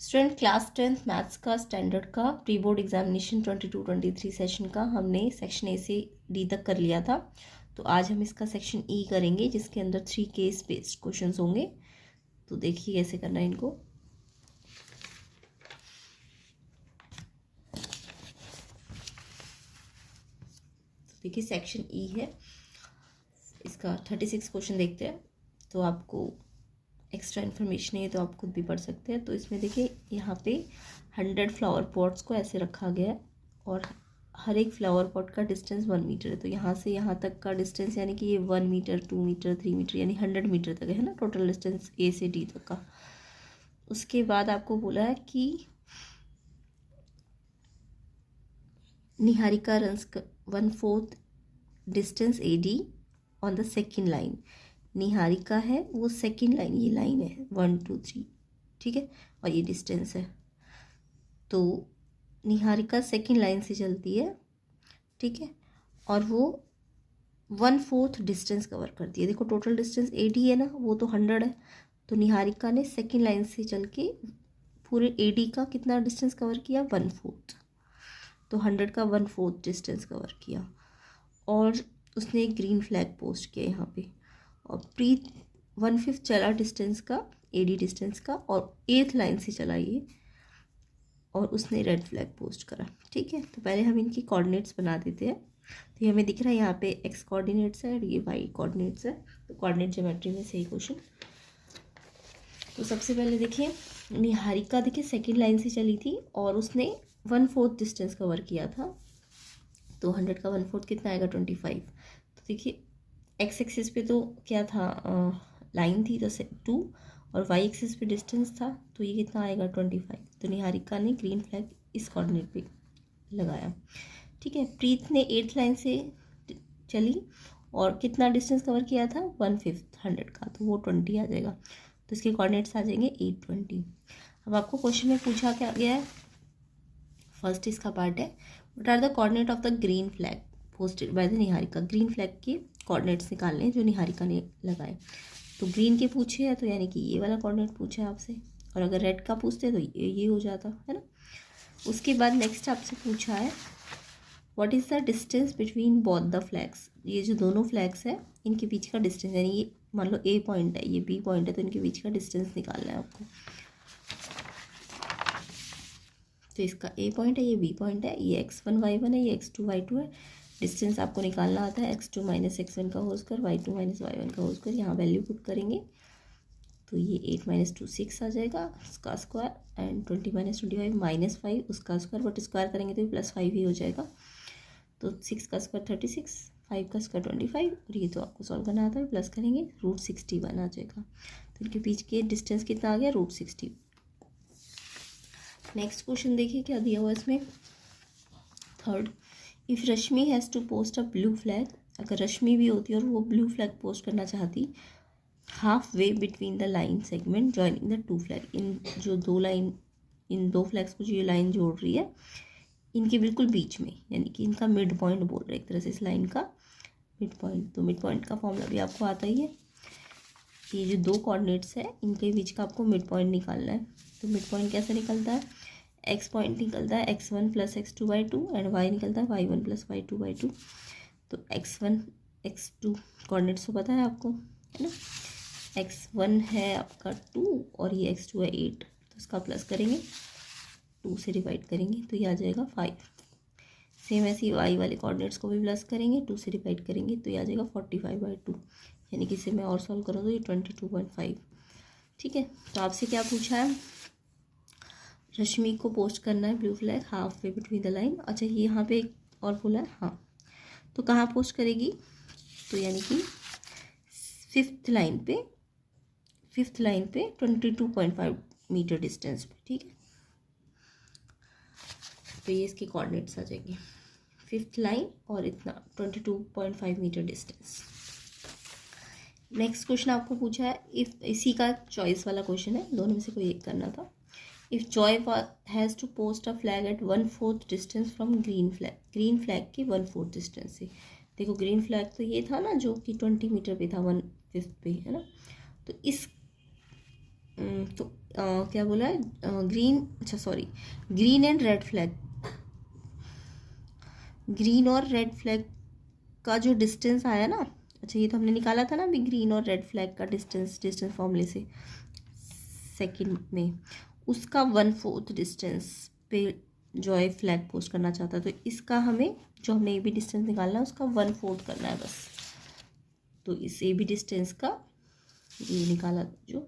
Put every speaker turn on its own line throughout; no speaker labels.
Student class 10th maths का standard का pre board examination 22-23 session का हमने सेक्शन ए से डी तक कर लिया था। तो आज हम इसका सेक्शन ई करेंगे जिसके अंदर 3 केस बेस्ड क्वेश्चंस होंगे। तो देखिए कैसे करना है इनको। तो देखिए सेक्शन ई है, इसका 36 क्वेश्चन देखते हैं। तो आपको एक्स्ट्रा इन्फॉर्मेशन है तो आप खुद भी पढ़ सकते हैं। तो इसमें देखिए यहाँ पे 100 फ्लावर पॉट्स को ऐसे रखा गया है और हर एक फ्लावर पॉट का डिस्टेंस 1 मीटर है। तो यहाँ से यहाँ तक का डिस्टेंस यानी कि ये 1 मीटर 2 मीटर 3 मीटर यानी 100 मीटर तक है ना, टोटल डिस्टेंस ए से डी तक का। उसके बाद आपको बोला है कि Niharika runs 1/4 distance A D on the second line. Niharika है वो सेकंड लाइन, ये लाइन है 1 2 3, ठीक है, और ये डिस्टेंस है। तो निहारिका सेकंड लाइन से चलती है, ठीक है, और वो 1/4 डिस्टेंस कवर करती है। देखो टोटल डिस्टेंस 80 है ना, वो तो 100 है। तो निहारिका ने सेकंड लाइन से चल के पूरे 80 का कितना डिस्टेंस कवर किया, 1/4। तो 100 का 1/4 डिस्टेंस कवर किया और उसने एक ग्रीन फ्लैग पोस्ट किया यहाँ पे। और प्रीत 1/5 चला डिस्टेंस का, एडी डिस्टेंस का, और 8th लाइन से चला ये और उसने रेड फ्लैग पोस्ट करा, ठीक है। तो पहले हम इनकी कोऑर्डिनेट्स बना देते हैं। तो ये हमें दिख रहा है यहाँ पे एक्स कोऑर्डिनेट्स है और ये वाई कोऑर्डिनेट्स है। तो कोऑर्डिनेट ज्योमेट्री में सही क्वेश्चन। तो सबसे पहले देखिए निहारिका देखिए सेकेंड लाइन से चली थी और उसने 1/4 डिस्टेंस कवर किया था। तो 100 का 1/4 कितना आएगा, 25। तो देखिए एक्स एक्सिस पे तो क्या था, लाइन थी तो 2, और वाई एक्सिस पे डिस्टेंस था तो ये कितना आएगा, 25। तो निहारिका ने ग्रीन फ्लैग इस कोऑर्डिनेट पे लगाया, ठीक है। प्रीत ने 8th लाइन से चली और कितना डिस्टेंस कवर किया था, 1/5 100 का, तो वो 20 आ जाएगा। तो इसके कोऑर्डिनेट्स आ जाएंगे 8 20। अब आपको क्वेश्चन में पूछा क्या गया है, फर्स्ट इसका पार्ट है, what are the coordinate of the green flag posted by the Niharika. Green flag के कोऑर्डिनेट्स निकालने जो निहारिका ने लगाए। तो ग्रीन के पूछे है तो यानी कि ये वाला कोऑर्डिनेट पूछा है आपसे, और अगर रेड का पूछते तो ये हो जाता है ना। उसके बाद नेक्स्ट आपसे पूछा है what is the distance between both the flags. ये जो दोनों फ्लैग्स है इनके बीच का डिस्टेंस, यानी ये मान लो ए पॉइंट है, ये बी पॉइंट है, तो इनके बीच का डिस्टेंस निकालना है आपको। तो इसका ए पॉइंट है, ये बी पॉइंट है, ये x1 y1 है, ये x2 y2 है। डिस्टेंस आपको निकालना आता है x2 - x1 का होल स्क्वायर, y2 - y1 का होल स्क्वायर। यहाँ वैल्यू पुट करेंगे तो ये 8 - 2 6 आ जाएगा उसका स्क्वायर, एंड 20 - 25 -5 उसका स्क्वायर, बट स्क्वायर करेंगे तो +5 ही हो जाएगा। तो 6 का स्क्वायर 36, 5 का स्क्वायर 25, और ये तो आपको सॉल्व करना आता है, प्लस करेंगे √61 आ जाएगा। तो इनके बीच के डिस्टेंस कितना आ गया, √60। नेक्स्ट क्वेश्चन देखिए क्या दिया हुआ है इसमें। Third, if Rashmi has to post a blue flag. अगर रश्मि भी होती और वो ब्लू फ्लैग पोस्ट करना चाहती half way between the line segment joining the 2 flag. इन जो 2 लाइन, इन 2 फ्लैग्स को जो ये लाइन जोड़ रही है इनके बिल्कुल बीच में, यानी कि इनका मिड पॉइंट बोल रहे हैं एक तरह से इस लाइन का मिड पॉइंट। तो मिड पॉइंट का फॉर्मूला भी आपको आता ही है। ये जो 2 कोऑर्डिनेट्स है इनके बीच का आपको मिड पॉइंट निकालना है। तो मिड पॉइंट कैसे निकलता है, एक्स पॉइंट निकलता है x1 + x2/2 एंड y निकलता है y1 + y2/2। तो x1 x2 कोऑर्डिनेट्स तो पता है आपको, है ना। x1 है आपका 2 और ये x2 है 8, तो इसका प्लस करेंगे, 2 से डिवाइड करेंगे तो ये आ जाएगा 5। सेम ऐसे ही y वाले कोऑर्डिनेट्स को भी प्लस करेंगे, 2 से डिवाइड करेंगे तो ये आ जाएगा 45/2, यानी कि इसे मैं और सॉल्व करूँ तो ये 22.5, ठीक है। तो आपसे क्या पूछा है, रश्मि को पोस्ट करना है blue flag half way between the line. अच्छा ये यहाँ पे एक और बोला है, हाँ, तो कहाँ पोस्ट करेगी, तो यानी कि 5th लाइन पे 22.5 मीटर डिस्टेंस पे, ठीक है। तो ये इसके कोऑर्डिनेट्स आ जाएंगे, 5th लाइन और इतना 22.5 मीटर डिस्टेंस। नेक्स्ट क्वेश्चन आपको पूछा है, इफ इसी का चॉइस वाला क्वेश्चन है, दोनों में से कोई एक करना था। If Joy has to post a flag at 1/4 distance from green flag के 1/4 डिस्टेंस से। देखो ग्रीन फ्लैग तो ये था ना जो कि 20 मीटर पे था, 1/5 पे, है ना। तो इस तो क्या बोला है, ग्रीन, अच्छा sorry, green and red flag, green और रेड फ्लैग का जो डिस्टेंस आया ना, अच्छा ये तो हमने निकाला था ना अभी, ग्रीन और रेड फ्लैग का डिस्टेंस फॉर्मूले से सेकंड में, उसका 1/4 डिस्टेंस पे जॉय फ्लैग पोस्ट करना चाहता है। तो इसका हमें, जो हमने ए बी डिस्टेंस निकालना है उसका 1/4 करना है बस। तो इस ए बी डिस्टेंस का ये निकाला जो,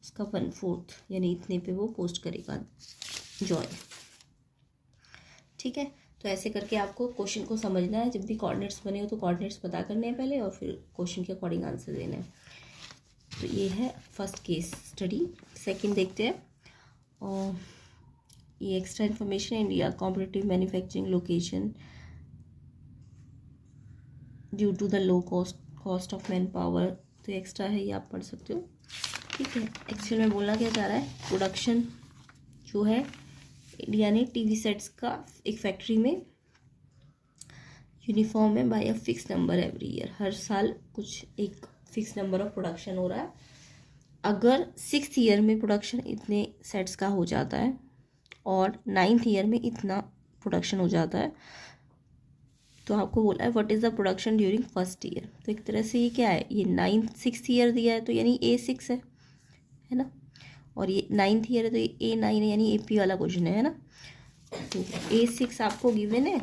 उसका 1/4 यानी इतने पे वो पोस्ट करेगा जॉय। ठीक है, तो ऐसे करके आपको क्वेश्चन को समझना है। जब भी कोऑर्डिनेट्स बने हो तो कोऑर्डिनेट्स पता करने हैं पहले, और फिर क्वेश्चन के अकॉर्डिंग आंसर देना है। तो ये है फर्स्ट केस स्टडी। सेकंड देखते हैं, और ये extra information, India competitive manufacturing location due to the low cost of man power. तो एक्स्ट्रा है, ये आप पढ़ सकते हो। ठीक है, एक्चुअल में बोलना क्या चाह रहा है, प्रोडक्शन जो है इंडिया ने टीवी सेट्स का एक फैक्ट्री में यूनिफॉर्म है by a fix number every year, हर साल कुछ एक फिक्स नंबर ऑफ प्रोडक्शन हो रहा है। अगर 6th ईयर में प्रोडक्शन इतने सेट्स का हो जाता है और 9th ईयर में इतना प्रोडक्शन हो जाता है, तो आपको बोला है what is the production during first year. तो एक तरह से ये क्या है, ये 6th ईयर दिया है तो यानी A6 है ना, और ये 9th ईयर है तो ये A9 है, यानी AP वाला क्वेश्चन है ना। तो A6 आपको गिवन है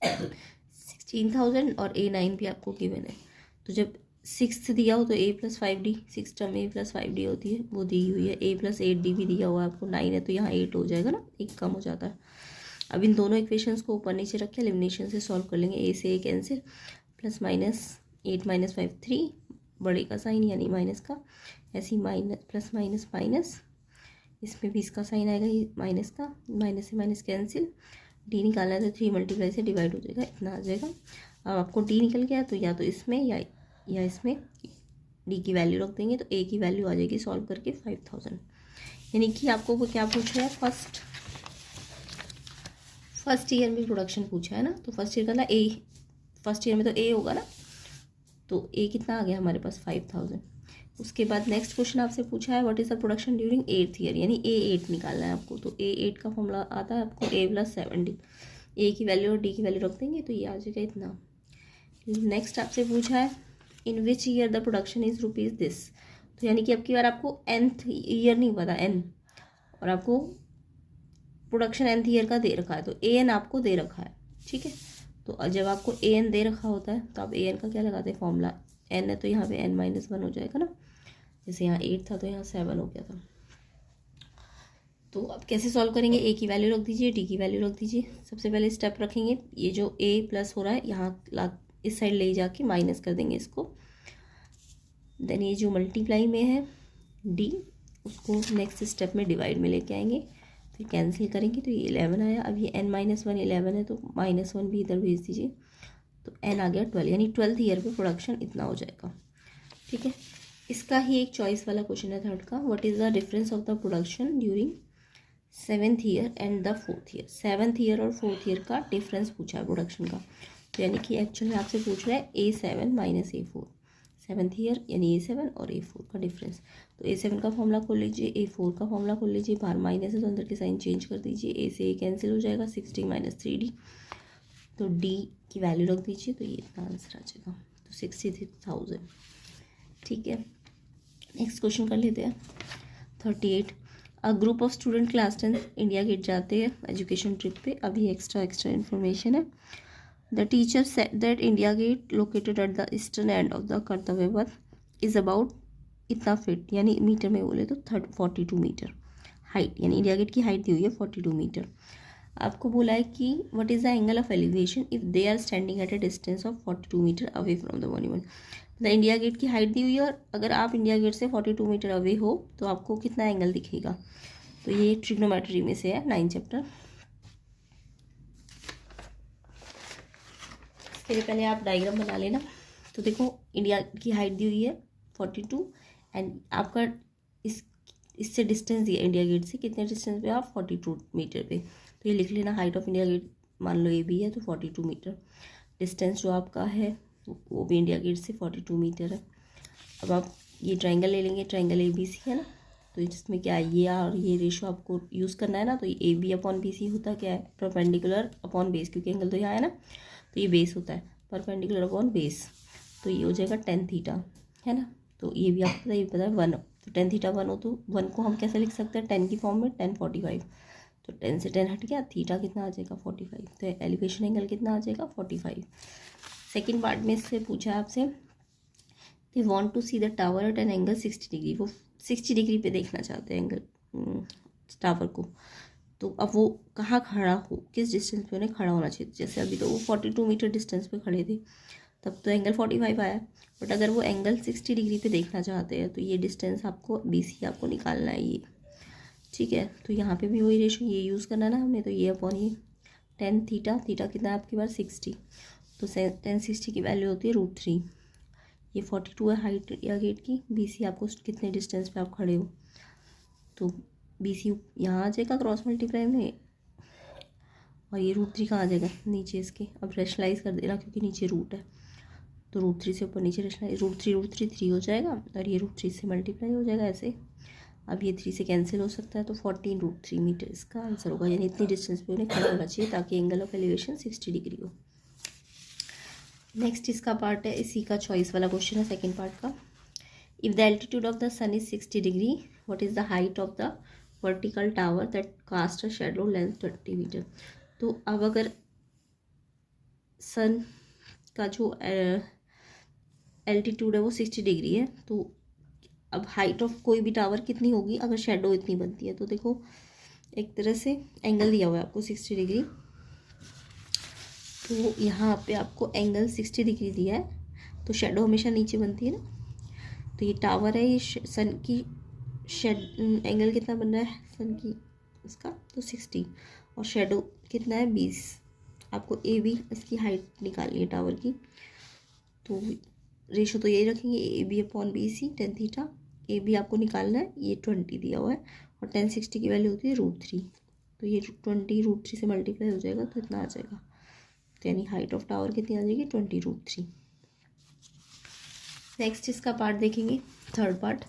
16,000 और A9 भी आपको गिवन है। तो जब 6th दिया हो तो A+5D, 6 टर्म A+5D होती है, वो दी हुई है। A+8D भी दिया हुआ है आपको, 9 है तो यहाँ 8 हो जाएगा ना, एक कम हो जाता है। अब इन दोनों इक्वेशंस को ऊपर नीचे रख के एलिमिनेशन से सॉल्व कर लेंगे। A से A कैंसिल, +-8 - 5 3, बड़े का साइन यानी माइनस का, ऐसे ही माइनस प्लस माइनस माइनस, इसमें भी इसका साइन आएगा, ये माइनस का, माइनस से माइनस कैंसिल, डी निकालना है तो 3 मल्टीप्लाई से डिवाइड हो जाएगा, इतना आ जाएगा। अब आपको डी निकल गया तो या तो इसमें या इसमें डी की वैल्यू रख देंगे, तो ए की वैल्यू आ जाएगी सॉल्व करके 5000। यानी कि आपको वो क्या पूछ रहा है, फर्स्ट ईयर में प्रोडक्शन पूछा है ना, तो फर्स्ट ईयर का ना ए, फर्स्ट ईयर में तो ए होगा ना, तो ए कितना आ गया हमारे पास 5000। उसके बाद नेक्स्ट क्वेश्चन आपसे पूछा है what is the production during 8th year, यानी A8 निकालना है आपको। तो A8 का फॉर्मूला आता है आपको A+7D, ए की वैल्यू और डी की वैल्यू रख देंगे तो ये आ जाएगा इतना। नेक्स्ट आपसे पूछा है in which year the production is rupees this, तो यानी कि अब की बार आपको nth ईयर नहीं पता n, और आपको प्रोडक्शन nth ईयर का दे रखा है, तो AN आपको दे रखा है। ठीक है, तो जब आपको AN दे रखा होता है तो आप AN का क्या लगाते हैं फॉर्मूला, n है तो यहाँ पे n-1 हो जाएगा ना, जैसे यहाँ 8 था तो यहाँ 7 हो गया था। तो अब कैसे सॉल्व करेंगे, ए की वैल्यू रख दीजिए, डी की वैल्यू रख दीजिए। सबसे पहले स्टेप रखेंगे, ये जो a प्लस हो रहा है यहाँ इस साइड ले जाके माइनस कर देंगे इसको। देन ये जो मल्टीप्लाई में है d, उसको नेक्स्ट स्टेप में डिवाइड में लेके आएंगे, फिर कैंसिल करेंगे तो ये 11 आया। अब ये n-1 11 है तो -1 भी इधर भेज दीजिए, तो n आ गया 12, यानी 12th ईयर पे प्रोडक्शन इतना हो जाएगा। ठीक है, इसका ही एक चॉइस वाला क्वेश्चन है थर्ड का, what is the difference of the production during 7th year and the 4th year. 7th year और 4th ईयर का डिफरेंस पूछा है प्रोडक्शन का, तो यानी कि एक्चुअल में आपसे पूछ रहा है A7 - A4, 7th ईयर यानी A7 और A4 का डिफरेंस। तो A7 का फॉर्मूला खोल लीजिए, A4 का फॉर्मूला खोल लीजिए, बाहर माइनस है तो अंदर के साइन चेंज कर दीजिए, A से A कैंसिल हो जाएगा, 60 - 3D, तो D की वैल्यू रख दीजिए, तो ये इतना आंसर आ जाएगा, तो 63,000। ठीक है, नेक्स्ट क्वेश्चन कर लेते हैं 38। A group of student class 10 India gate जाते हैं एजुकेशन ट्रिप पे। अभी एक्स्ट्रा इन्फॉर्मेशन है। The teacher said that India gate located at the eastern end of the Kartavya Path is about इतना फीट, यानी मीटर में बोले तो 42 मीटर हाइट, यानी इंडिया गेट की हाइट दी हुई है 42 मीटर। आपको बोला है कि what is the angle of elevation if they are standing at a distance of 42 meter away from the monument. The India gate की हाइट दी हुई है, और अगर आप इंडिया गेट से 42 मीटर अवे हो तो आपको कितना एंगल दिखेगा। तो ये ट्रिग्नोमेट्री में से है 9th चैप्टर। इसके पहले आप डायग्राम बना लेना। तो देखो इंडिया की हाइट दी हुई है 42 एंड आपका इससे डिस्टेंस दिया इंडिया गेट से, कितने डिस्टेंस पे आप 42 मीटर पे। तो ये लिख लेना, हाइट ऑफ इंडिया गेट मान लो ये भी है तो 42 मीटर, डिस्टेंस जो आपका है वो भी इंडिया गेट से 42 मीटर है। अब आप ये ट्रायंगल ले लेंगे, ट्रायंगल ABC है ना, तो जिसमें क्या है ये और ये रेशो आपको यूज़ करना है ना, तो ये AB अपॉन BC होता क्या है, परपेंडिकुलर अपॉन बेस, क्योंकि एंगल तो यहाँ है ना, तो ये बेस होता है, परपेंडिकुलर अपॉन बेस, तो ये हो जाएगा tan थीटा, है ना। तो ये भी आपको पता है 1, तो tan थीटा 1 हो तो 1 को हम कैसे लिख सकते हैं, tan की फॉर्म में tan 45, तो tan से tan हट गया, थीटा कितना आ जाएगा 45, तो एलिवेशन एंगल कितना आ जाएगा 45। सेकेंड पार्ट में इससे पूछा है आपसे, they want to see the tower at an angle 60 degree, वो 60 डिग्री पे देखना चाहते हैं एंगल टावर को, तो अब वो कहाँ खड़ा हो, किस डिस्टेंस पे उन्हें खड़ा होना चाहिए। जैसे अभी तो वो 42 मीटर डिस्टेंस पे खड़े थे, तब तो एंगल 45 आया, बट अगर वो एंगल 60 डिग्री पे देखना चाहते हैं तो ये डिस्टेंस आपको BC आपको निकालना है ये, ठीक है। तो यहाँ पे भी वही रेशो ये यूज़ करना है ना हमने, तो ये अपॉन ये tan थीटा, थीटा कितना है आपके पास 60, तो tan 60 की वैल्यू होती है √3, ये 42 है हाइट या गेट की, BC आपको कितने डिस्टेंस पे आप खड़े हो, तो BC यहाँ आ जाएगा क्रॉस मल्टीप्लाई में, और ये √3 कहाँ आ जाएगा नीचे इसके, अब रेशनलाइज कर देना क्योंकि नीचे रूट है, तो √3 से ऊपर नीचे रेशनलाइज, √3 3 हो जाएगा, और ये √3 से मल्टीप्लाई हो जाएगा ऐसे, अब ये 3 से कैंसिल हो सकता है, तो 14√3 मीटर इसका आंसर होगा, यानी इतनी डिस्टेंस पे उन्हें खड़ा होना चाहिए ताकि एंगल ऑफ एलिवेशन 60 डिग्री हो। नेक्स्ट इसका पार्ट है, इसी का चॉइस वाला क्वेश्चन है सेकेंड पार्ट का, if the altitude of the sun is 60 degree, what is the height of the vertical tower that cast a shadow length 20 meter. तो अब अगर सन का जो एल्टीट्यूड है वो 60 डिग्री है, तो अब हाइट ऑफ कोई भी टावर कितनी होगी अगर शेडो इतनी बनती है, तो देखो एक तरह से एंगल दिया हुआ है आपको 60 डिग्री, तो यहाँ पे आपको एंगल 60 डिग्री दिया है, तो शेडो हमेशा नीचे बनती है ना, तो ये टावर है, ये सन की एंगल कितना बन रहा है सन की इसका, तो 60, और शेडो कितना है 20, आपको AB इसकी हाइट निकालनी है टावर की, तो रेशो तो यही रखेंगे AB upon BC tan theta, AB आपको निकालना है, ये 20 दिया हुआ है, और tan 60 की वैल्यू होती है √3, तो ये 20 √3 से मल्टीप्लाई हो जाएगा, तो इतना आ जाएगा, तो यानी हाइट ऑफ टावर कितनी आ जाएगी 20 √3। नेक्स्ट इसका पार्ट देखेंगे, third part,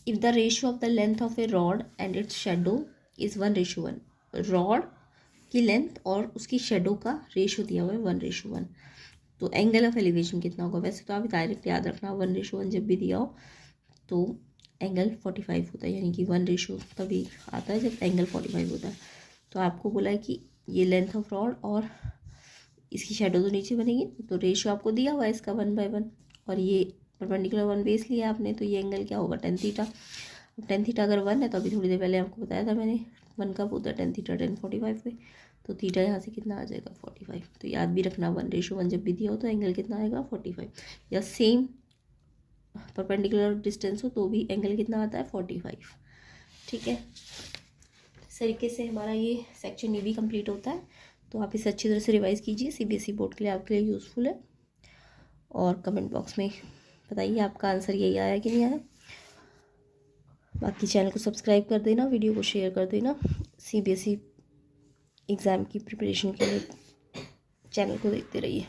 if the ratio of the length of A rod and its shadow is 1:1, rod की लेंथ और उसकी शेडो का रेशो दिया हुआ है 1:1, तो एंगल ऑफ एलिवेशन कितना होगा, वैसे तो आप डायरेक्ट याद रखना 1:1 जब भी दिया हो तो एंगल 45 होता है, यानी कि 1 तभी आता है जब एंगल 45 होता है। तो आपको बोला है कि ये लेंथ ऑफ रॉड और इसकी शेडो तो नीचे बनेगी, तो रेशो आपको दिया हुआ है इसका 1/1, और ये परपेंडिकुलर 1 बेस लिया आपने, तो ये एंगल क्या होगा tan थीटा। tan थीटा अगर 1 है, तो अभी थोड़ी देर पहले आपको बताया था मैंने 1 कब होता है tan थीटा tan 45 पे, तो थीटा यहाँ से कितना आ जाएगा 45, तो याद भी रखना 1:1 जब भी दिया हो तो एंगल कितना आएगा 45, या सेम परपेंडिकुलर डिस्टेंस हो तो भी एंगल कितना आता है 45, ठीक है। इस तरीके से हमारा ये सेक्शन ये भी कंप्लीट होता है, तो आप इसे अच्छी तरह से रिवाइज़ कीजिए, CBSE बोर्ड के लिए आपके लिए यूज़फुल है, और कमेंट बॉक्स में बताइए आपका आंसर यही आया कि नहीं आया। बाकी चैनल को सब्सक्राइब कर देना, वीडियो को शेयर कर देना, CBSE एग्ज़ाम की प्रिपरेशन के लिए चैनल को देखते रहिए।